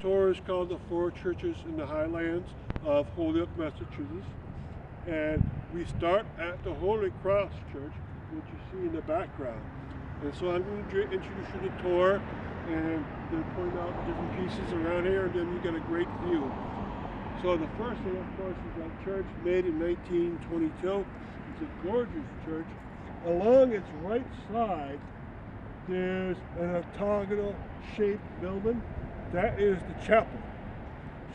Tour is called the Four Churches in the Highlands of Holyoke, Massachusetts. And we start at the Holy Cross Church, which you see in the background. And so I'm going to introduce you to the tour and then point out different pieces around here, and then you get a great view. So the first thing, of course, is that church made in 1922. It's a gorgeous church. Along its right side, there's an octagonal shaped building. That is the chapel.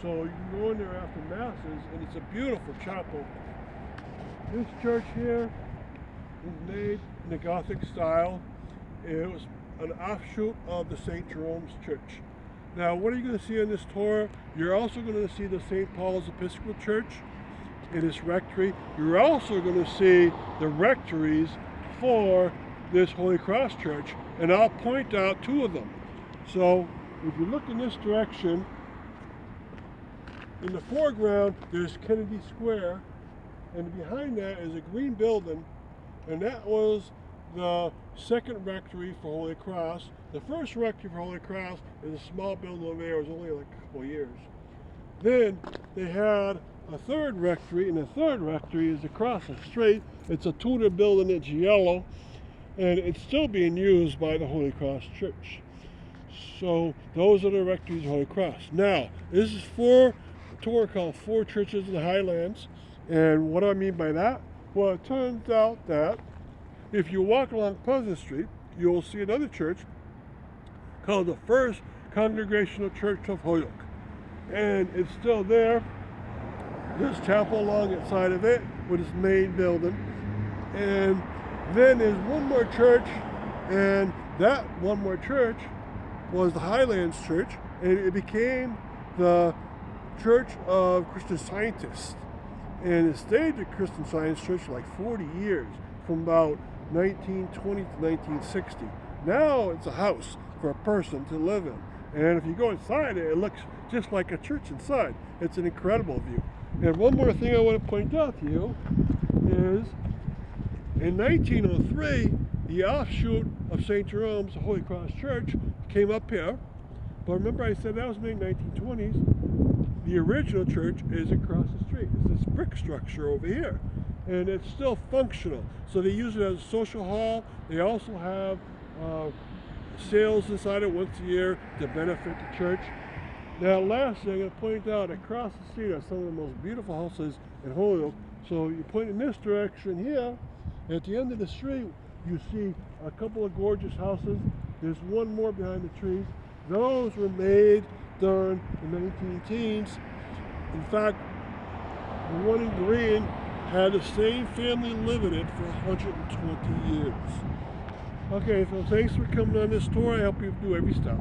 So you can go in there after masses, and it's a beautiful chapel. This church here is made in the Gothic style. It was an offshoot of the St. Jerome's Church. Now, what are you going to see on this tour? You're also going to see the St. Paul's Episcopal Church in its rectory. You're also going to see the rectories for this Holy Cross Church, and I'll point out two of them. So if you look in this direction, in the foreground there's Kennedy Square, and behind that is a green building, and that was the second rectory for Holy Cross. The first rectory for Holy Cross is a small building over there. It was only like a couple of years. Then they had a third rectory, and the third rectory is across the street. It's a Tudor building. It's yellow, and it's still being used by the Holy Cross Church. So those are the rectories of Holy Cross. Now, this is a tour called Four Churches in the Highlands. And what do I mean by that? Well, it turns out that if you walk along Pleasant Street, you'll see another church called the First Congregational Church of Holyoke. And it's still there. There's chapel along the side of it with its main building. And then there's one more church, and that one more church was the Highlands Church, and it became the Church of Christian Scientists. And it stayed the Christian Science Church for like 40 years, from about 1920 to 1960. Now it's a house for a person to live in. And if you go inside it, it looks just like a church inside. It's an incredible view. And one more thing I want to point out to you is in 1903, the offshoot of St. Jerome's, the Holy Cross Church, came up here. But remember I said that was made in the 1920s. The original church is across the street. It's this brick structure over here. And it's still functional. So they use it as a social hall. They also have sales inside it once a year to benefit the church. Now, lastly, I'm going to point out across the street are some of the most beautiful houses in Holyoke. So you point in this direction here. At the end of the street, you see a couple of gorgeous houses. There's one more behind the trees. Those were made during the 19-teens. In fact, the one in green had the same family living in it for 120 years. Okay, so thanks for coming on this tour. I hope you do every stop.